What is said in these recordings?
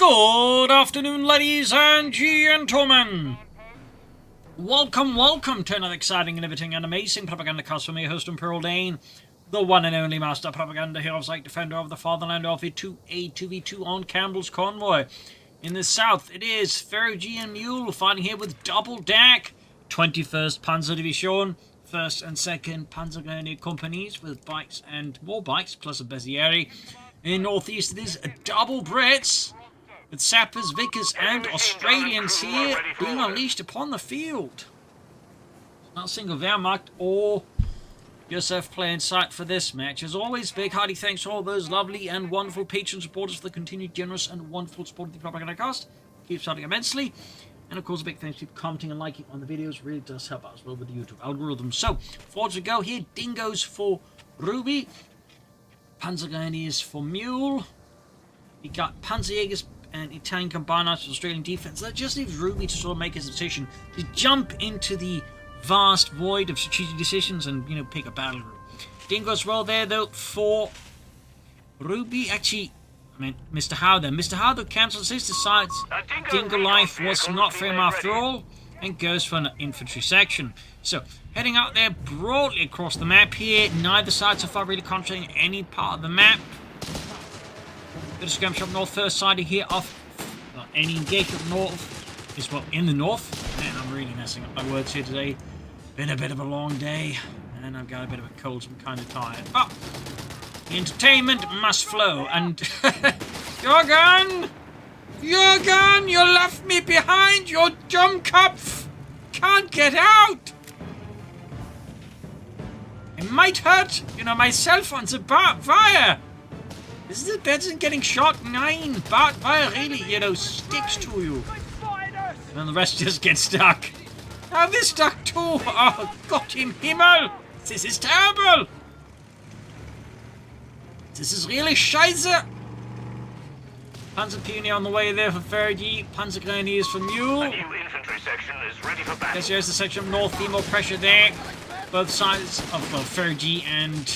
Good afternoon, ladies and gentlemen. Welcome to another exciting, innovating, and amazing Propagandacast from me, host Imperial Dane, the one and only master propaganda hero, like defender of the fatherland of a 2v2 on Campbells Convoy. In the south, it is FeriG and Mule fighting here with double DAK, 21st Panzer Division, 1st and 2nd Panzerjaeger companies with bikes and more bikes, plus a Panzerjaeger. In northeast, it is a double Brits, with sappers, Vickers, and Australians here being unleashed upon the field. Not a single Wehrmacht or UKF player in sight for this match. As always, big hearty thanks to all those lovely and wonderful patron supporters for the continued generous and wonderful support of the Propagandacast. Keeps helping immensely. And of course, a big thanks to commenting and liking on the videos. Really does help out as well with the YouTube algorithm. So, forward we go here. Dingoes for Ruby. Panzerjaeger for Mule. We got Panzerjaegers and Italian combined arms for Australian defense. That just leaves Ruby to sort of make his decision to jump into the vast void of strategic decisions and, you know, pick a battle group. Dingo's well there, though, for Ruby. Actually, I mean, Mr.Howe then. Mr.Howe, though, cancels his, decides Dingo life was not for him after all, and goes for an infantry section. So, heading out there broadly across the map here. Neither side so far really concentrating any part of the map. Bit of skirmish up north, first side here off. Any engagement north is, well, in the north. Man, I'm really messing up my words here today. Been a bit of a long day, and I've got a bit of a cold, so I'm kind of tired. But the entertainment must flow, and Jürgen! Jürgen, you left me behind, you Dummkopf! Can't get out! It might hurt, you know, myself on the fire! This is better than getting shot 9. Barbed wire really, you know, sticks to you. And the rest just get stuck. Now this stuck too. Oh, Gott im Himmel. This is terrible. This is really scheiße. Panzer Pioneer on the way there for FeriG. Panzerjaeger for Mule. A new infantry section is ready for battle. Guess there's the section up north. More pressure there. Both sides of, well, FeriG and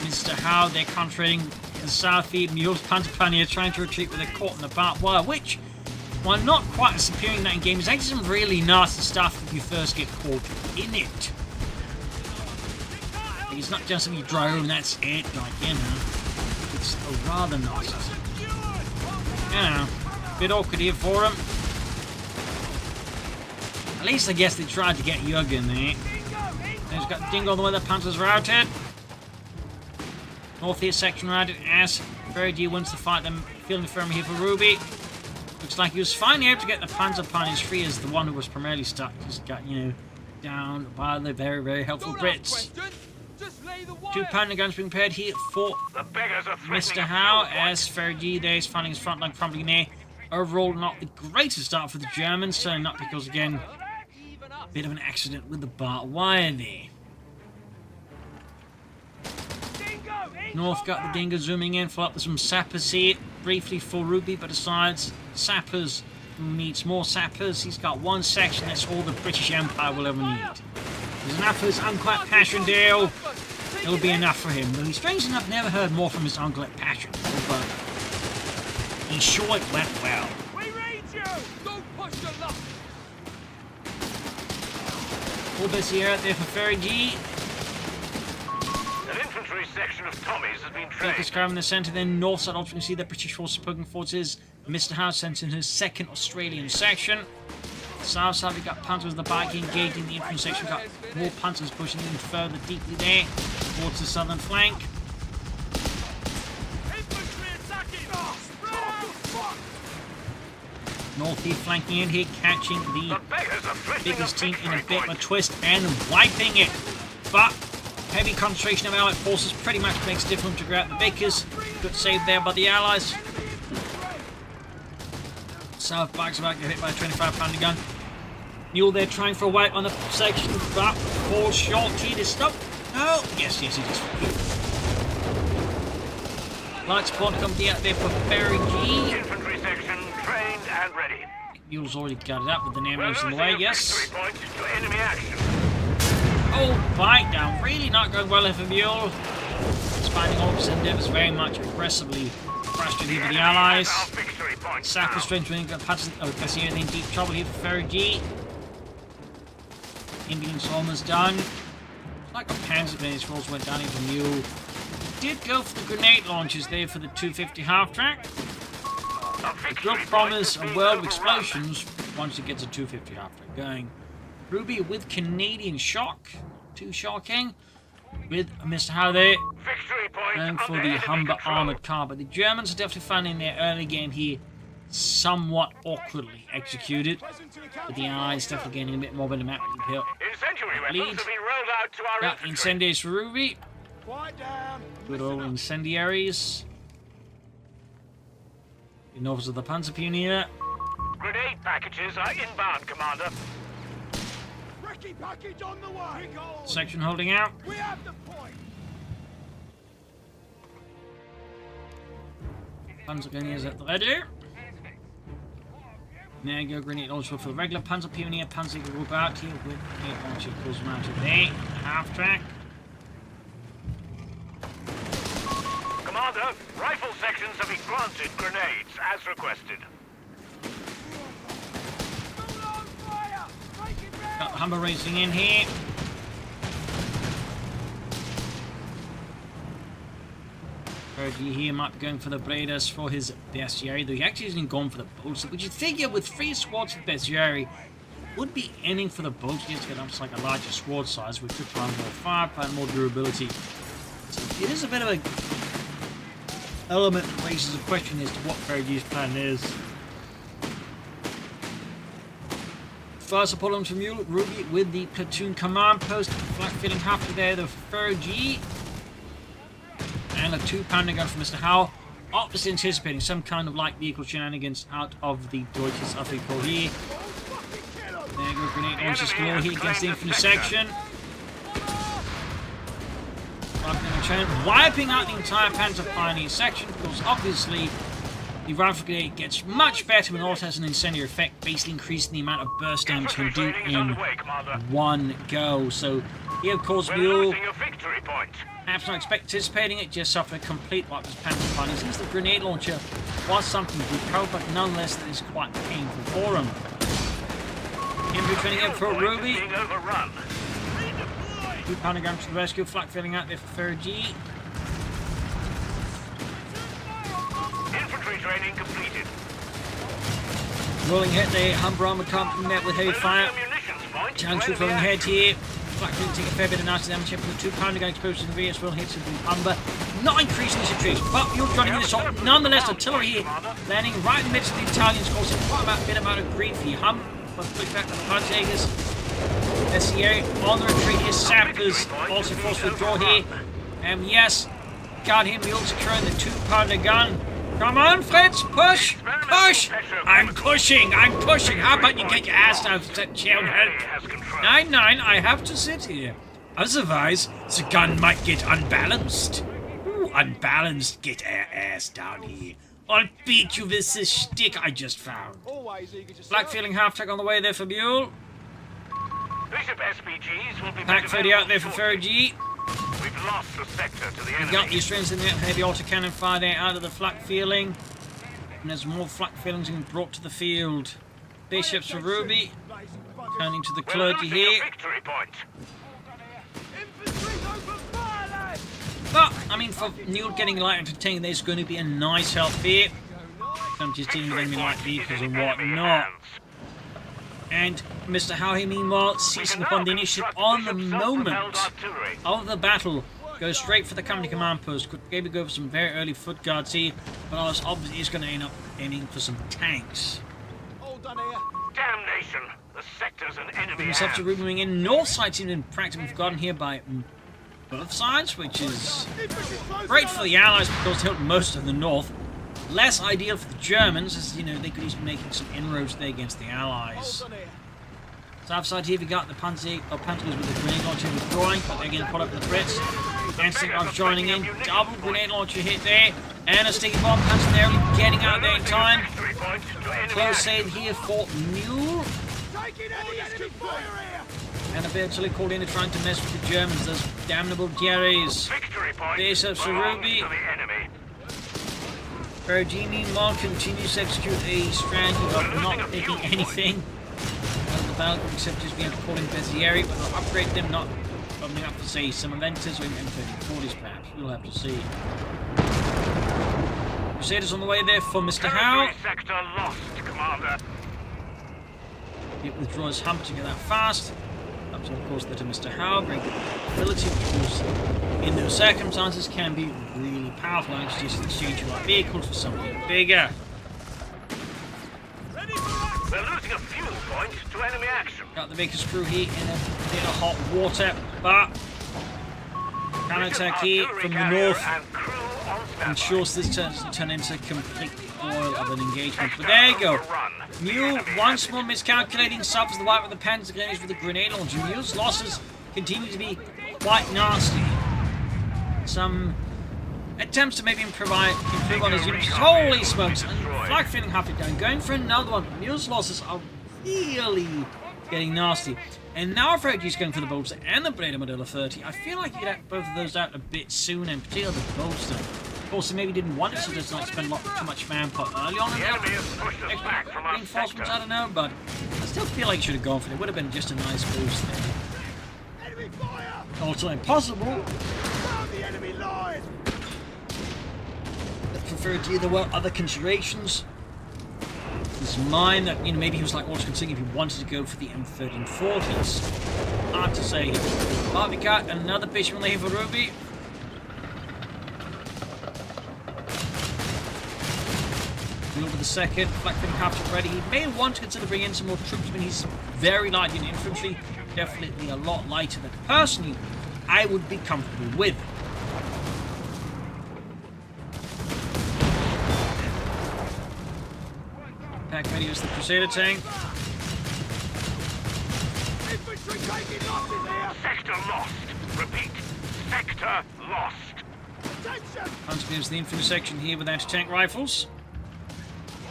Mr.Howe, they're concentrating the south feed. Mule's Panzer Pioneer trying to retreat with a caught in the barbed wire, which, while not quite as superior in that game, is actually some really nasty stuff if you first get caught in it. It's not just something you drive and that's it, like, you know. It's a rather nasty. You know, bit awkward here for him. At least I guess they tried to get Jürgen there. He's got Dingo on the way, the Panzer's routed. Northeast section routed as FeriG wins the fight, then feeling firm here for Ruby. Looks like he was finally able to get the Panzer Pioneers free as the one who was primarily stuck. Just got, you know, down by the very, very helpful Brits. 2 Pioneer guns being prepared here for Mr.Howe as FeriG there is finding his front line crumbling there. Overall, not the greatest start for the Germans, certainly not because, again, a bit of an accident with the barbed wire there. North got the Dingo zooming in, follow up with some sappers here, briefly for Ruby, but decides sappers who needs more sappers. He's got one section, that's all the British Empire will ever need. There's enough for his uncle at Passchendaele. It'll be enough for him. Though he's strangely enough never heard more from his uncle at Passchendaele, but he's sure it went well. We read you! Don't push your luck! All this here out there for FeriG. An infantry section of Tommies has been trained. Vickers carving the centre, then north side. Also, you can see the British forces poking forwards is Mr.Howe sent in his 2nd Australian section. South side, we got Panzers the bike engaging the infantry section. We got more Panzers pushing in further deeply there towards the southern flank. Infantry attacking! Northeast flanking in here, catching the biggest team in a bit of a twist and wiping it. But heavy concentration of Allied forces pretty much makes it difficult to grab the Vickers. Good save there by the Allies. South bike's about to get hit by a 25-pounder gun. Mule there trying for a wipe on the section, but falls short. He is stuck. No! Yes, he does. Light support company out there for FeriG. Infantry section trained and ready. Mule's already got it up with the ambulance in the way, yes. Enemy action. Oh, bite down. Really not going well for Mule. He's finding all of his endeavours very much aggressively frustrated here for the Allies. Our victory point Sack now. of strength when got Patterson. Oh, Cassier in deep trouble here for FeriG. Indians almost done. It's like a Panzer grenade rolls went down into Mule. Did go for the grenade launches there for the 250 half-track. Our The victory good point promise has a been world of overrun. explosions once it gets a 250 half-track going. Ruby with Canadian shock. Too shocking. With Mr.Howe there. Victory point Going for under the enemy Humber control. armoured car. But the Germans are definitely finding their early game here somewhat awkwardly executed. But the Allies definitely gaining a bit more momentum here. Incendiary weapons Lead. have been rolled out to our Got infantry. incendiaries for Ruby. Quiet down. Good old incendiaries. The novels of the Panzerjaeger. Grenade packages are inbound, Commander. Wrecking package on the way. Section holding out. We have the point. Panzerjaeger at the ready. There you go, grenade launcher for the regular Panzerjaeger. Panzerjaeger will go out here with grenade launcher, of course, mounted there. Half track. Commander, rifle sections have been granted grenades as requested. Mule on fire. Break it round. Got the Humber racing in here. FeriG here might be going for the Braders for his bestiary, though he actually isn't gone for the bolts, which you figure with 3 squads of bestiary would be aiming for the bolts to get up to like a larger squad size, which could provide more firepower and more durability. So it is a bit of a element that raises a question as to what FeriG's plan is. First opponent from Mule, Ruby with the platoon command post, flat filling half to there, the FeriG. And a 2-pounder gun from Mr.Howe. Obviously anticipating some kind of light vehicle shenanigans out of the Deutsches Afrika here. There you go, grenade launches galore here against the infantry section. Wiping out the entire Panzer Pioneer section, because obviously the rifle grenade gets much better when it also has an incendiary effect, basically increasing the amount of burst damage you can do Training is in underway, Commander. one go. So here, of course, We're Mule. losing a victory point. Perhaps not anticipating it, just suffered a complete wipe as Panzer Pioneer. Since the grenade launcher was something to recover, but nonetheless that is quite painful for him. Infantry training in for Point is Ruby. being overrun. 2-pounder gun to the rescue, flak filling out there for FeriG. Infantry training completed. Rolling ahead there, Humber armor company met with heavy We're fire. losing a munitions point to Challenge enemy rolling ahead action. here. Flak filling take a fair bit of nasty damage here from the 2-pounder gun exposed to the rear as well hits with the Humber. Not increasing the situation, but you're joining in the shot. Nonetheless, artillery here landing right in the midst of the Italians, causing quite a bit amount of grief here. Humber pushed back to the Panzerjaegers. SCA on the retreat here. Sappers also forced to withdraw here. Yes, got him. Mule securing the 2-pounder gun. Come on, Fritz, push! Push! I'm pushing! I'm pushing! How about you get your ass down, child help? Has control. 9-9, I have to sit here. Otherwise, the gun might get unbalanced. Ooh, unbalanced, get our ass down here. I'll beat you with this stick I just found. Always eager to Black serve. feeling half-track on the way there for Mule. Bishop SPGs will be Pack made 30 out there for available FeriG. shortly. We've lost the sector to the We've enemy. got the Australians in there, heavy autocannon fire there out of the flak feeling. And there's more flak feelings being brought to the field. Bishops for Ruby. Turning to the We're clergy losing here. a victory point. Infantry's open fire, lads. But, I mean, for Mule getting light entertaining, there's going to be a nice help here. Some just dealing with enemy light vehicles and whatnot. And Mr.Howe here, meanwhile, seizing upon the initiative on the moment of the battle. Goes straight for the company command post. Could maybe go for some very early foot guards here, but obviously he's going to end up aiming for some tanks. All done here. Damnation! The sector's an enemy Himself to hand. moving in. North side seems to be practically forgotten here by both sides, which is Infantry close great on for us. the Allies because they held most of the north. Less ideal for the Germans, as you know, they could easily be making some inroads there against the Allies. All done here. South side here, we got the Panzers with the grenade launcher withdrawing, but they're going to put up the Brits. Anti are joining in, double grenade launcher hit there, and a sticky bomb Panzer there, getting out there in time. Victory point to enemy Close action. save here for Mule, Taking any enemy fire here. and eventually called in to trying to mess with the Germans, those damnable Jerrys. Victory point Bishops for belongs Ruby. to the enemy. FeriG meanwhile continues to execute a strategy of not taking anything out of the battlefield except just being able to call in Panzerjaeger, but not upgrade them, not opening up for, say, some Aventus or even M3040s perhaps. We'll have to see. Crusaders on the way there for Mr.Howe. Sector lost, Commander. It withdraws hump to get that fast. Up to, of course, that of Mr.Howe. Very good ability, which in those circumstances can be really powerful. I just exchange your vehicles for something bigger. We're losing a fuel point to enemy action. Got the Baker's crew here in a bit of hot water, but counterattack here from the north ensures this doesn't turn into a complete foil of an engagement. But there you go. Mule, once more miscalculating, suffers the wipe with the Panzerjaeger with a grenade launcher. Mule's losses continue to be quite nasty. Some attempts to maybe improve on his units. Holy smokes! And flag feeling half it down. Going for another one. Mule's losses are really getting nasty. And now FeriG's going for the bolster and the Blade Modella 30. I feel like he could have both of those out a bit sooner, in particular the bolster. Of course, he maybe didn't want it, so doesn't like spend too much manpower early on in the reinforcements, I don't know, but I still feel like he should have gone for it. It would have been just a nice boost there. Enemy fire! Also impossible. Found the enemy line! For FeriG, there were other considerations. His mind that, maybe he was like also considering if he wanted to go for the M1340s. Hard to say. But we got another bishop on the for Ruby. Over the second, Blackfin captured ready. He may want to consider bringing in some more troops, but he's very light in infantry. Definitely a lot lighter than personally I would be comfortable with. Pack ready is the Crusader tank. Infantry taking losses here! Sector lost. Repeat. Sector lost. Attention! Hunter gives the infantry section here with anti-tank rifles.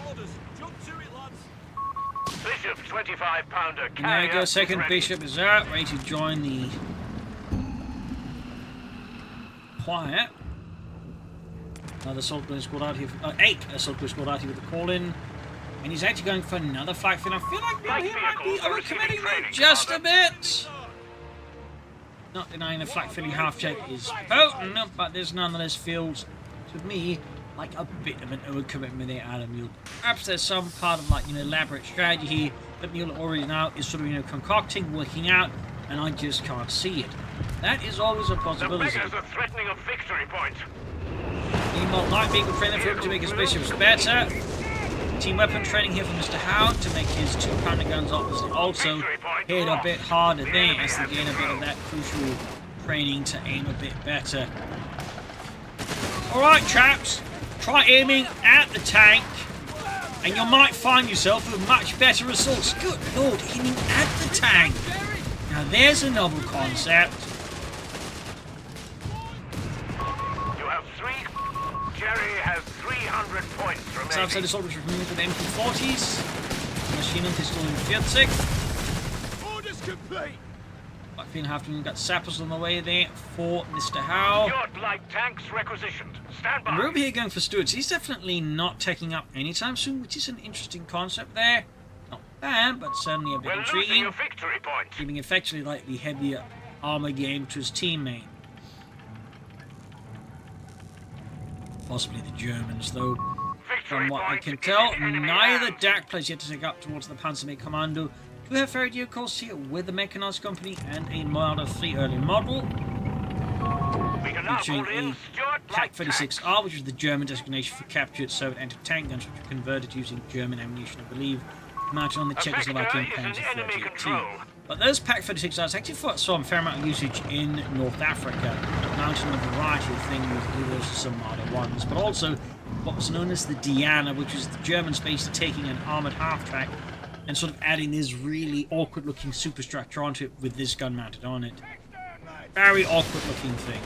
Orders, jump to it, lads! Bishop 25-pounder And there carrier. you go, second ready. bishop is out, ready to join the quiet. Another assault gun squad out here, 8 assault gun squad out here with the call-in. And he's actually going for another flag fin. I feel like he might be overcommitting there just a bit. Not denying the flak filling half check is potent, but this nonetheless feels to me like a bit of an overcommitment there out of Mule. Perhaps there's some part of elaborate strategy here that Mule already now is sort of concocting, working out, and I just can't see it. That is always a The possibility. beggars are threatening a victory point. Meanwhile, light vehicle training for him to make his bishops better. Team weapon training here for Mr.Howe to make his 2-pounder guns obviously also hit a bit harder there as they gain a bit of that crucial training to aim a bit better. Alright chaps, try aiming at the tank and you might find yourself with much better results. Good lord, aiming at the tank! Now there's a novel concept. You have 3. Jerry has 300 points remaining. Southside assault was removed with MP40s. Maschinen Pistol in 40. Orders complete! Blackfin Hafton got sappers on the way there for Mr.Howe. Your light tanks requisitioned. Stand by. And Ruby here going for Stuarts. He's definitely not taking up anytime soon, which is an interesting concept there. Not bad, but certainly a bit We're losing intriguing. a victory point. Giving effectively like the heavier armor game to his teammate. Possibly the Germans, though. From what I can tell, neither DAK players yet to take up towards the Panzerjaeger Commando. Do have FeriG, of course, here with the Mechanized Company and a Marder 3 early model. We can now Featuring pull in a Stuart TAK light tanks. 36R, which is the German designation for captured Soviet anti-tank guns, which were converted using German ammunition, I believe, mounted on the Czechoslovakian Vector is in Panzer enemy 38T. control. But those PaK 36Rs actually saw a fair amount of usage in North Africa, mounting a variety of things, with some Marder ones, but also what was known as the Diana, which was the Germans basically taking an armoured half-track and sort of adding this really awkward-looking superstructure onto it with this gun mounted on it. Very awkward-looking thing.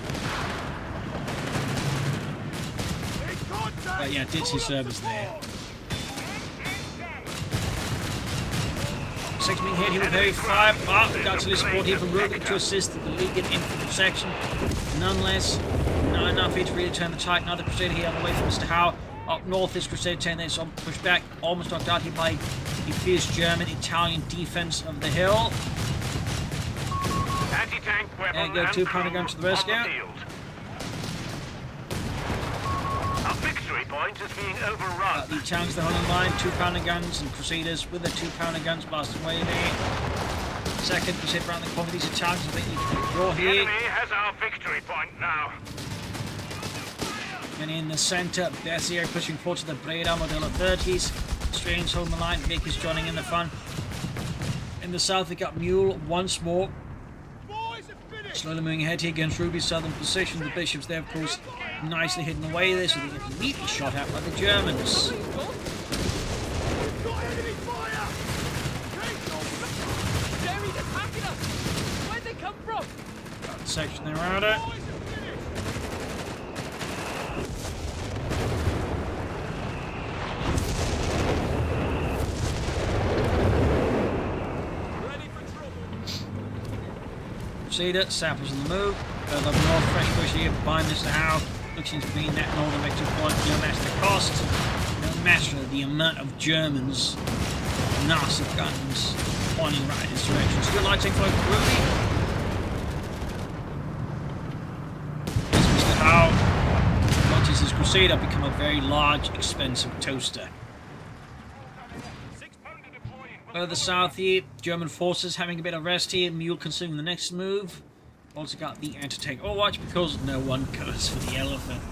But yeah, did his service there. Section being hit here with heavy fire, but we got to support here from Ruby to assist the league in infantry section. Nonetheless, not enough here to really turn the tide. Another Crusader here on the way from Mr.Howe. Up north, this Crusader 10 that's on pushback, almost knocked out here by the fierce German-Italian defense of the hill. Anti-tank weapon. There you go, 2 pounder guns to the rescue. A victory point is being overrun. The Italians, the holding line, 2 pounder guns, and Crusaders with their 2 pounder guns blasting away there. Second Crusader around the corner. These Italians, I think you can draw The here. enemy has our victory point now. And in the centre, Bessier pushing forward to the Breda Modelo 30s. Strange holding the line, Baker's joining in the fun. In the south, we got Mule once more. Slowly moving ahead here against Ruby's southern position. The bishops there, of course, nicely hidden away there, so they get immediately shot at by the Germans. Where'd they come from? Got the section there around it. Crusader, sappers on the move. Further up north, fresh push here by Mr.Howe. Looking to be in that northern victory point, no matter the cost, no matter the amount of Germans, massive guns pointing right in this direction. Still lighting for Ruby. As Mr.Howe watches his Crusader become a very large, expensive toaster. Further south here, German forces having a bit of rest here. Mule considering the next move. Also got the anti-tank overwatch because no one goes for the elephant.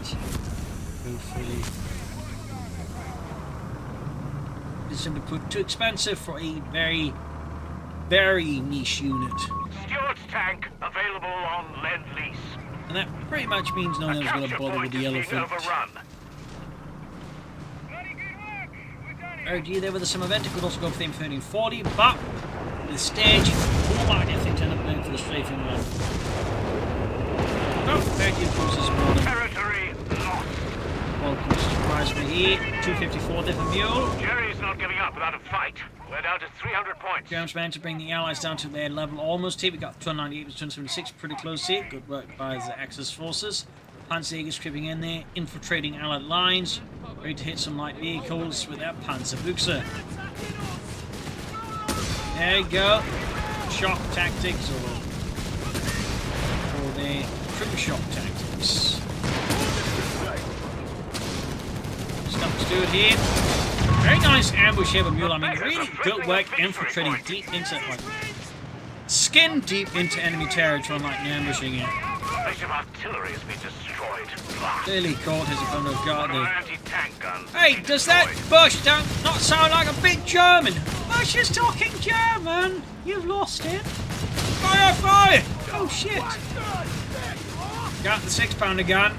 Hopefully. It's simply put too expensive for a very, very niche unit. Stuart's tank available on Lend-Lease. And that pretty much means no one's going to bother with the elephant. FeriG there with the summer event. It could also go for the M1340, but the stage, all I think end up going for the strafing run. No, FeriG of course is more than Territory lost. well, of course, surprise me here. 254 there for Mule. Jerry's not giving up without a fight. We're down to 300 points. Germans managed to bring the Allies down to their level almost here. We got 298 to 276, pretty close here. Good work by the Axis forces. Panzerjaeger's creeping in there, infiltrating Allied lines. Ready to hit some light vehicles with that Panzerbuchse. There you go. Shock tactics, or the true shock tactics. Stuff to do it here. Very nice ambush here by Mule. I mean, really good work infiltrating deep into, like, skin deep into enemy territory, like ambushing it. Base of artillery has been destroyed. Clearly caught his opponent off guard there. Anti-tank gun. Hey, does that Bush not sound like a big German? Bush is talking German! You've lost it. Fire, fire! Oh shit! Got the 6-pounder gun.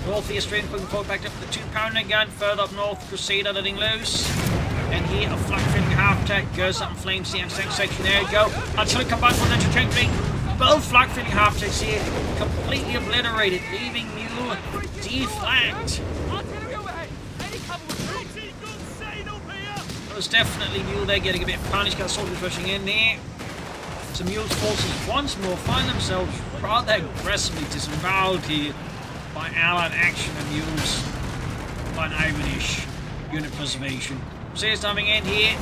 North here, straight putting forward back up the 2-pounder gun. Further up north, Crusader letting loose. And here, a flak-filling half-attack goes up in flames. The anti-tank section, there you go. Until it comes back with an interchange. Both flak-filling half-attacks here completely obliterated, leaving Mule deflagged. It was definitely Mule there getting a bit punished. Got soldiers rushing in there. So Mule's forces once more find themselves rather aggressively disemboweled here by Allied action and Mule's by Irish unit preservation. Crusaders diving in here.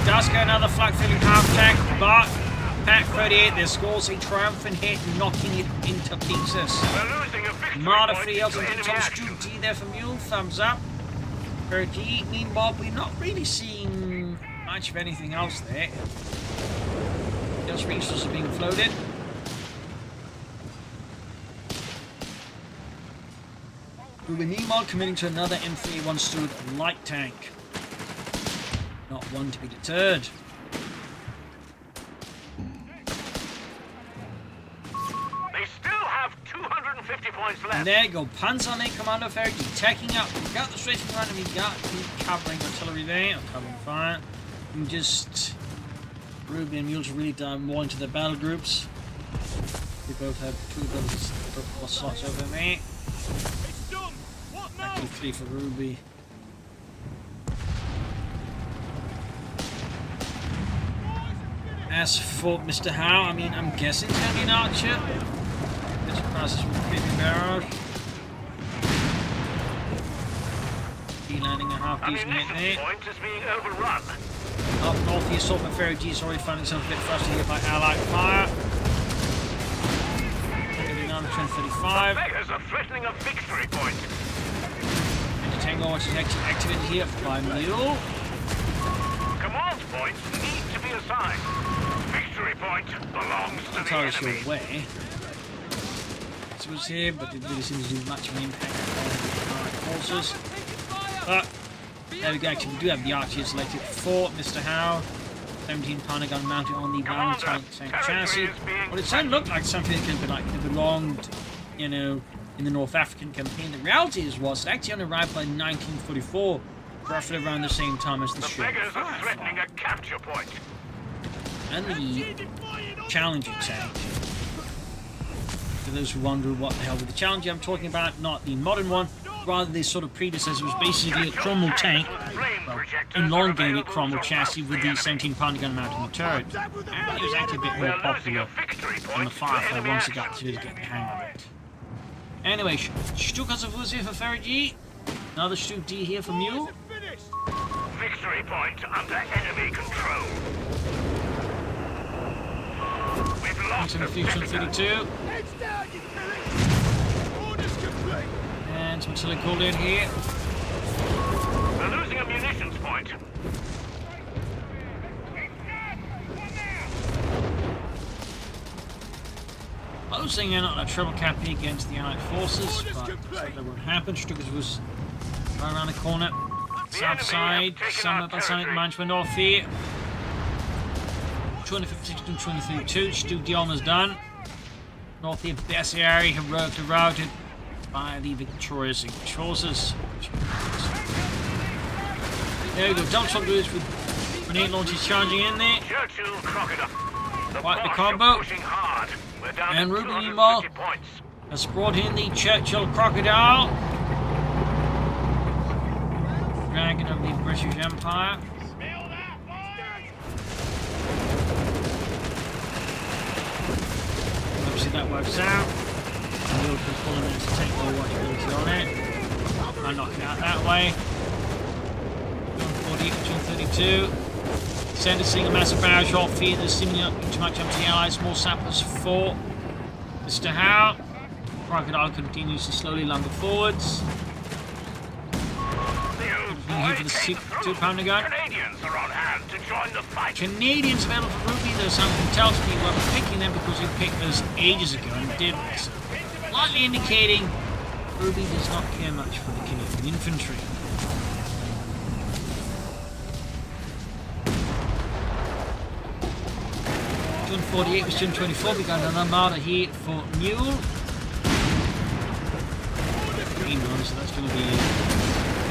Does get another flak-filling half-attack, but Pack 38, there scores a triumphant hit, knocking it into pieces. We're losing a victory Marta point Fields to and enemy Thomas action. 2D there for Mule, thumbs up. FeriG, meanwhile, we're not really seeing much of anything else there. Just resources are being floated. We'll be meanwhile committing to another M3A1 Steward light tank. Not one to be deterred. They still have 250 points left. And there you go, Panzerjaeger Commando FeriG taking up. We've got the strafing run and we've got the covering artillery there, or covering fire. And just Ruby and Mules really dive more into their battle groups. We both have 2 of those slots over there. It's done. What now? Actually 3 for Ruby. As for Mr.Howe, I mean, I'm guessing it's going to be an archer. This passes with creeping barrage. FeriG landing a half decent hit Ammunition there. point is being overrun. Up north, the assault by FeriG is already finding itself a bit frustrated here by Allied fire. 39-35. Beggars are threatening a victory point. And the Tango watch is activated here by Mule. Command points need to be assigned. Victory point belongs to Not the entirely sure enemy. where. It was here, but it didn't seem to do much of an impact on the Allied forces. But there we go, actually we do have the Archer selected for Mr.Howe. 17-pounder gun mounted on the Valentine tank chassis. Well, it certainly looked like something that could be like it belonged, you know, in the North African campaign. The reality is it actually only arrived by 1944, roughly around the same time as the The ship. beggars are threatening a capture point. And the Challenger tank. For those who wonder what the hell with the Challenger I'm talking about, not the modern one, rather the sort of predecessor was basically a Cromwell tank, well, elongated Cromwell chassis with the 17-pounder gun mounted on the turret. And it was actually a bit more popular on the Firefly once it got to get the hang of it. Anyway, Stukas of here for FeriG. Another Stu D here for Mule. Victory point under enemy control. We've lost Infiltration 32. Heads down, you Phillies! Orders complete! And some artillery called in here. We're losing a munitions point. Closing in on a triple cappy against the Allied forces, but that won't happen. Stukas was right around the corner. South side, somewhere by side mines went off here. 256 to 232, Stu Dion is done. North here, Bessiari heroically routed by the victorious English forces. There we go, double shot dudes with grenade launchers charging in there. Churchill Crocodile. Quite the Boche combo. are pushing hard. We're down And to Ruben 250 Emo points. has brought in the Churchill Crocodile. Dragon of the British Empire. Obviously that works out. Mule can pull him in to take more watchability on it. And knock it out that way. 140 to 232. Sentencing a massive barrage shot feed that's seemingly not too much up to the Allies. Small sappers for Mr.Howe. Crocodile continues to slowly lumber forwards. Here for the 2-pounder gun. Canadians are on hand to join the fight. Canadians available for Ruby, though something tells me we're picking them because we picked those ages ago and did this. Slightly indicating Ruby does not care much for the Canadian infantry. June 48 was June 24. We got an armada here for Mule. Green one, so that's going to be.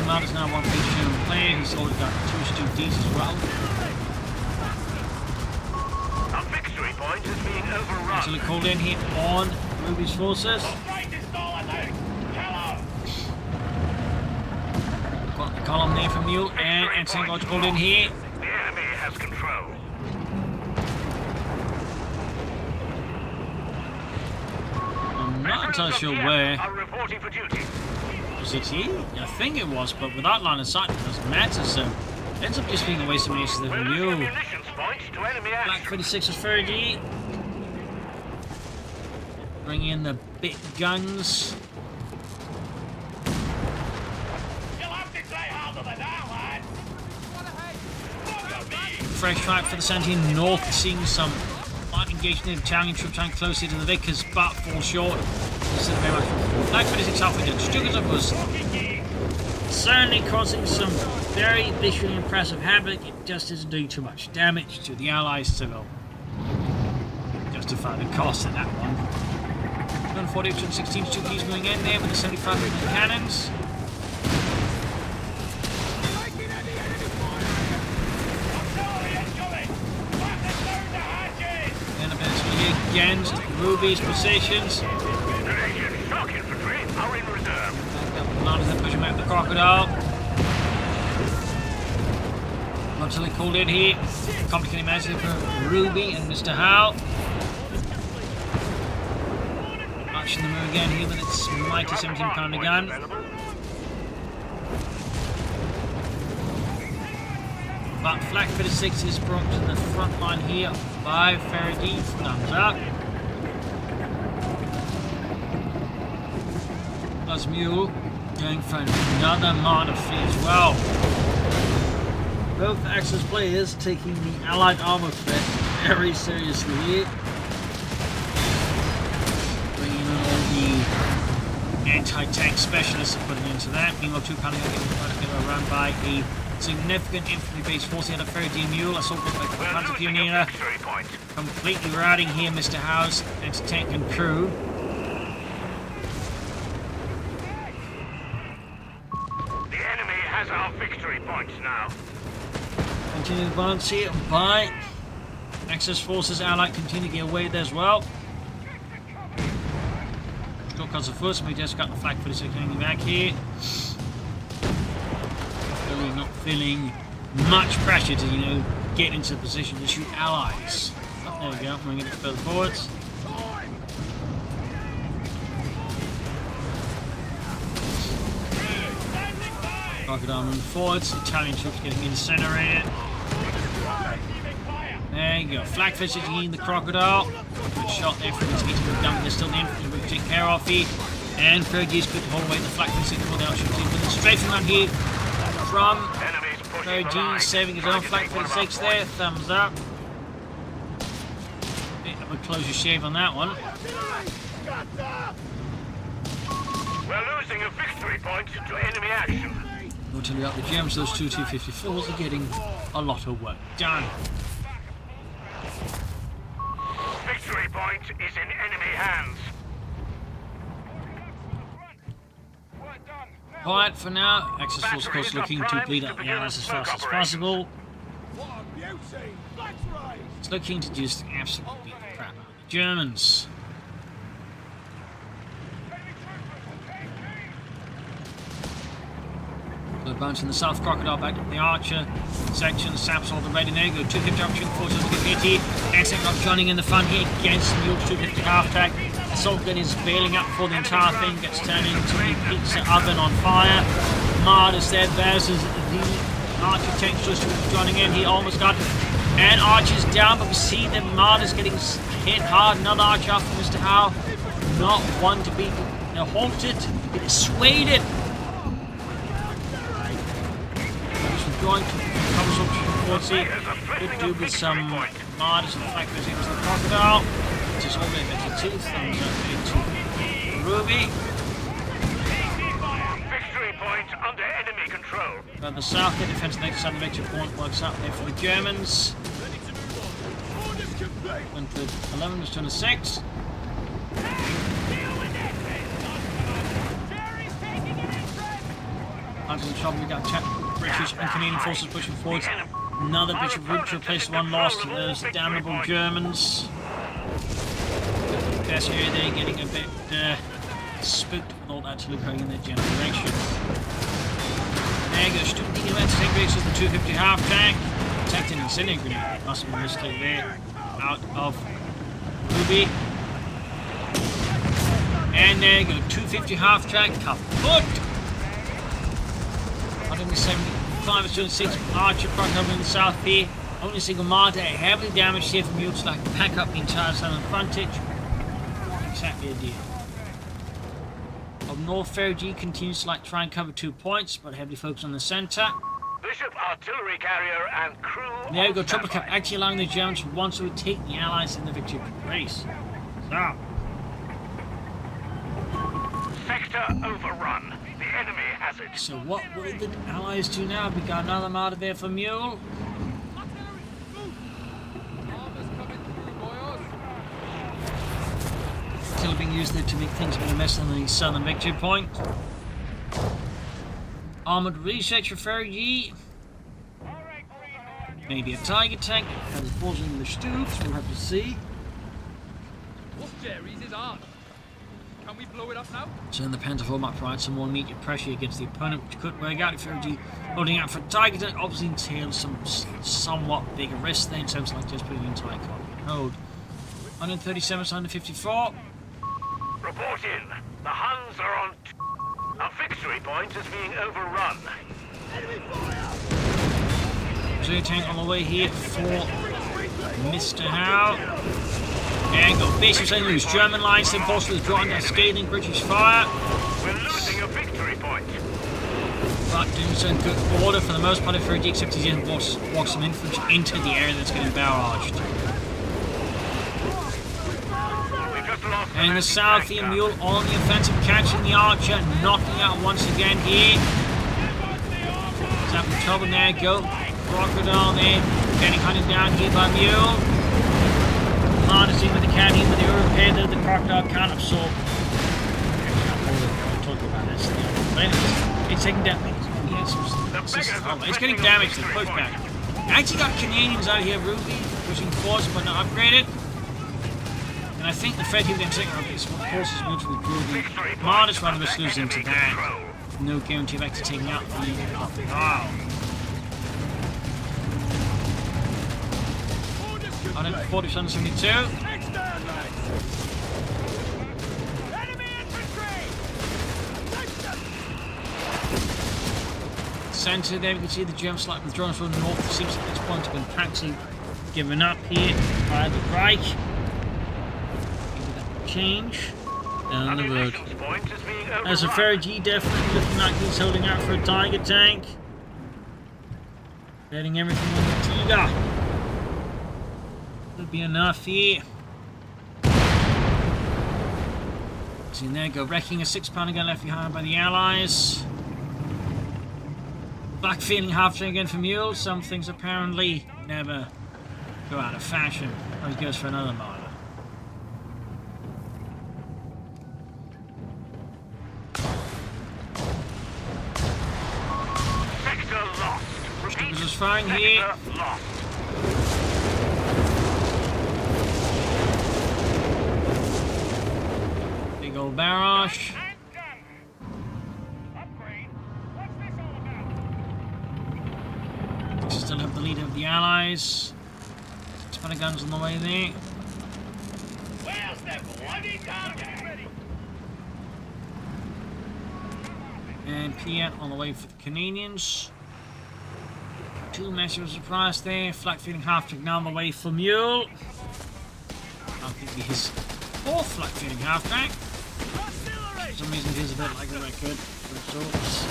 Armada's now one page shown player. He's already got 2 Stu Ds as well. A victory point is being overrun. Actually called in here on Ruby's forces. Got the column there from Mule and Tango called in here. The enemy has control. I'm not entirely sure where. Are reporting for duty. Was it here? I think it was, but without line of sight it doesn't matter, so it ends up just being a waste of munitions there We're from losing a Mule. munitions point to enemy Black action. 26 was FeriG. Bring in the big guns. Fresh fight for the 17 North, seeing some light engagement in the Italian troops trying closely to the Vickers, but fall short. This is very much Black 26 halfway done. Stukas was certainly causing some very visually impressive havoc. It just isn't doing too much damage to the Allies, so we'll justify the cost of that one. 140 to 16 Stu Ds going in there with the 75mm cannons. And eventually against Ruby's positions. Canadian shock infantry are in reserve. Back up the commanders and push him out the Crocodile. Artillery called in here. Complicated match for Ruby and Mr.Howe. Marching the move again here with its mighty 17-pounder gun. But Flak 36 is brought to the front line here by FeriG. Thumbs up. Plus Mule going for another Marder fleet as well. Both Axis players taking the Allied armor threat very seriously here. Bringing in all the anti-tank specialists and putting into that. Meanwhile, 2 Panzerjaeger getting run by a significant infantry-based force here at FeriG Mule. Assaulted by Panzerjaeger. Completely routing here Mr.Howe's anti-tank and crew. The enemy has our victory points now. Continued advance here by Axis forces. Allied continue to get away there as well. Still cuts the first, we just got the Flak 36 hanging back here. Really not feeling much pressure to, get into a position to shoot allies. Oh, there we go, bring it further forwards. Crocodile moving forwards, Italian troops getting incinerated. There you go, Flak 36 hitting the Crocodile. Good shot there from his getting the dump. There's still the infantry we can take care of here. And FeriG is good to hold away the Flak 36 before they are shooting with the strafing run here from FeriG, saving his own Flak 36 there. Thumbs up. Bit of a closure shave on that one. We're losing a victory point to enemy action. We'll tell you about the Germans, those two T-54s are getting a lot of work done. Victory point is in enemy hands. Quiet for now. Axis force, of course, looking to bleed up the Allies as fast as possible. It's looking to just absolutely beat the crap out of the Germans. So bouncing the South Crocodile back up the Archer section. Saps all the ready. There you go. 250 option forces to get hit here. Anti-tank joining in the front here against the Mule 250 half-tack. Assault gun is bailing up for the entire thing. Gets turned into a pizza oven on fire. Marders there versus the Archer tank just joining in. He almost got it. And Archer's down, but we see the Marders getting hit hard. Another Archer after Mr.Howe. Not one to be halted. It is dissuaded. Going to cover some towards it. Could do with some Marders and Flak 36 into the Crocodile. Which is all the way back to 2. Thumbs up into Ruby. Victory point under enemy control. Further south, the defense next side of the victory point works out there for the Germans. Went to 11, just turned to 6. Under the trouble, we got British and Canadian forces pushing forwards. Another bit of route to replace one lost to those damnable Germans. Guess here they're getting a bit spooked with all that occurring in their generation. There you go, stupid thinking about tank races, the 250 half tank. Attacked an incendiary grenade. Must have been mistake there. Out of Ruby. And there you go, 250 half tank kaput. 175 to 26 Archer Crocodile in the south here. Only a single Marder, heavily damaged here from Mule to like pack up the entire southern frontage. Exactly a deal. Up north, FeriG continues to like try and cover 2 points, but heavily focused on the centre. Bishop artillery carrier and crew. There we go, Triple Cap actually allowing the Germans to once we take the Allies in the victory race. So. Sector overrun. The enemy has it. So what will the Allies do now? We got another Marder there for Mule. Still being used there to make things a bit of a mess on the southern victory point. Armoured research for FeriG. Maybe a Tiger tank. Has falls in the stoops. We'll have to see. What's Jerry's his art? Can we blow it up now? So in the Pentaform up provide some more immediate pressure against the opponent, which could work out if FeriG holding out for a Tiger tank. Obviously entails some somewhat bigger risk there in terms of like just putting the entire column on hold. 137 to 154. Report in. The Huns are on. Our victory point is being overrun. So Panzerjaeger tank on the way here for Mr.Howe. And got Bishop's letting loose. German lines enforced with drawing down scathing British fire. We're losing a victory point. But doing some good order for the most part of FeriG, except he's going to walk some infantry into the area that's getting barraged. And in the south, the Mule on the offensive, catching the Archer, knocking out once again here. He's having trouble there. Go Crocodile there, getting hunted down here by Mule. Harnessing with the cannon, with the repair that the Crocodile can't absorb. I'll talk about this. It's taking damage. It's getting damaged to the pushback. Actually got Canadians out here, Ruby, pushing force but not upgraded. And I think the FeriG then taking up his forces mutually withdrew the Martyrs rather than losing to that. No guarantee of actually taking out the Wow. 147.72. Centre there, we can see the Germans slightly withdrawn from the north. It seems at this point have been practically given up here by the Reich. Maybe that will change down the road. As a FeriG definitely looking like he's holding out for a Tiger tank. Betting everything on the Tiger. Could be enough here. See there go wrecking a 6-pounder gun left behind by the Allies. Black feeling half-train again for Mule. Some things apparently never go out of fashion. Oh, he goes for another martyr. Sector lost. Repeat. This is firing here. Sector lost. Big old barrage. Still have the leader of the Allies. 6-pounder guns on the way there. Where's the bloody target? And Piet on the way for the Canadians. 2 measures of surprise there. Flak feeding half-track now on the way for Mule. I think his 4th flak feeding half-track. For some reason it is a bit like a record for results.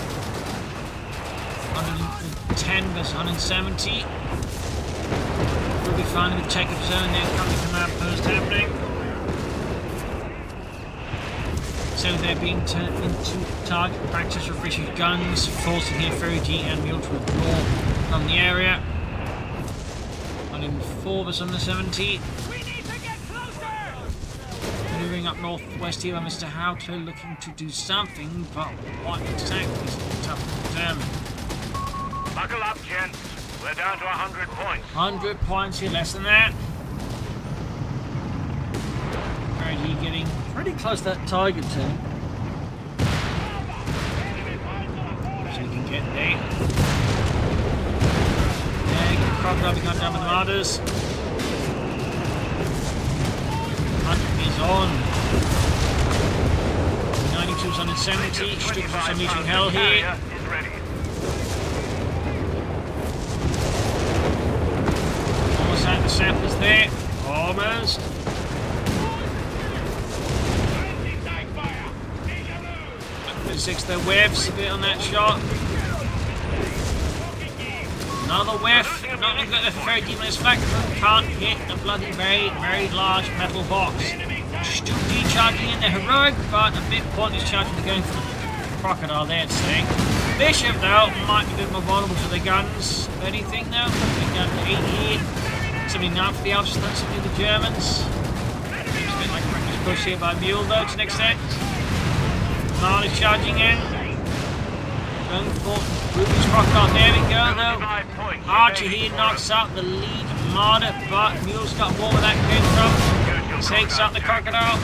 110 versus 170. We'll be finding the check-up zone there, currently command post happening. So they're being turned into target practice for British guns, forcing here FeriG and Mule to withdraw from the area. 104 versus 170. Moving up northwest here by Mr.Howe, clearly looking to do something, but what exactly is tough to determine. Buckle up, gents. We're down to 100 points. 100 points here, less than that. FeriG getting pretty close to that target team. So we can get there. Yeah, get the Crocodile, we got down with the Martyrs. 100 is on. 92 is 170. Strict for some meeting hell here. Is ready. Almost had the samples there. Almost. 6 their whiffs a bit on that shot. Another whiff. Not looking at the FeriG when it's flak. Can't hit the bloody very, very large metal box. Still decharging in the heroic, but a bit pointless charging to going for the Crocodile there, I'd say. Bishop, though, might be a bit more vulnerable to the guns. Anything, though? Looking down to 80. 79 for the Alps, ostensibly the Germans. Seems a bit like a reckless push here by Mule, though, to an extent. Marley charging in. Going for Ruby's Crocodile. There we go, though. Archer here knocks out the lead Martyr, but Mule's got more where that came from. Takes out the Crocodile.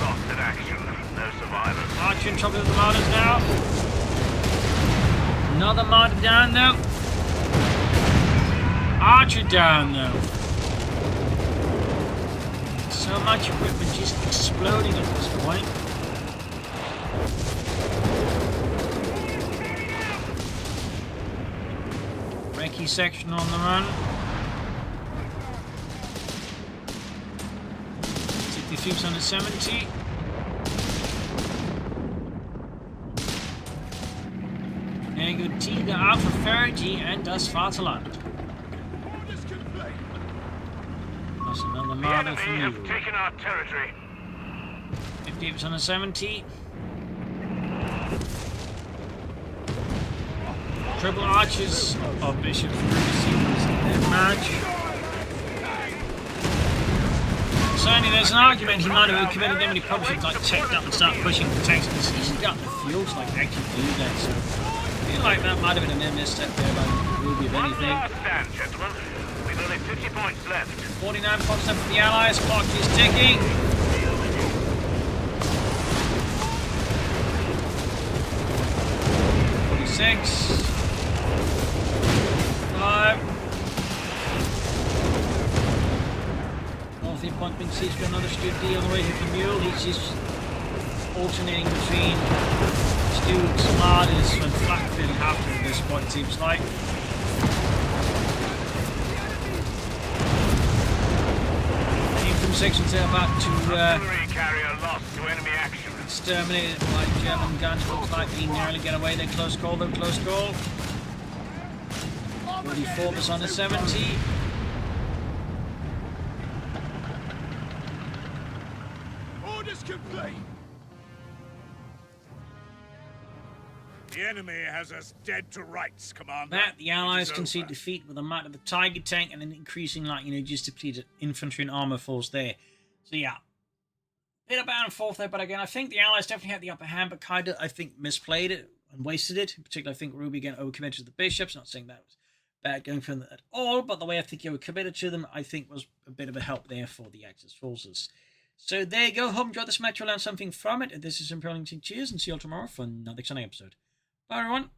Archer in trouble with the Martyrs now. Another Martyr down, though. Archer down, though. So much equipment just exploding at this point. Recce section on the run. Troops under 70. There you go, Tiger out for FeriG and does Vaterland. Orders complete. That's another The marble enemy for have Mule. taken our territory. 50% under 70. Triple archers of Bishop Ruby in their match. Certainly there's an argument he might have committed them when he probably should like checked up and start pushing the tanks because he's easily got the fuel to like actually do that, so I feel like that might have been a misstep there by Ruby if anything. Last stand, gentlemen. We've only 50 points left. 49 points left for the Allies, clock is ticking. Six, 5. North point being seized for another Stu D on the way here from Mule. He's just alternating between Stu Smarters and Flatfield after at this point, it seems like. From sections they're about to Artillery carrier lost to enemy action. exterminated by German guns. Looks like they nearly get away. They close call, though close call. 44% under 70. Orders complete. The enemy has us dead to rights, Commander. That the Allies concede defeat with a might of the Tiger tank and an increasing, like, just depleted infantry and armor force there. So yeah, bit of back and forth there, but again, I think the Allies definitely had the upper hand, but kind of, I think, misplayed it and wasted it. In particular, I think Ruby again overcommitted to the bishops. Not saying that was bad going for them at all, but the way I think he overcommitted to them, I think, was a bit of a help there for the Axis forces. So there you go. Hope you enjoyed this match. You'll learn something from it. This is Imperial Cheers, and see you all tomorrow for another exciting episode. Bye, everyone.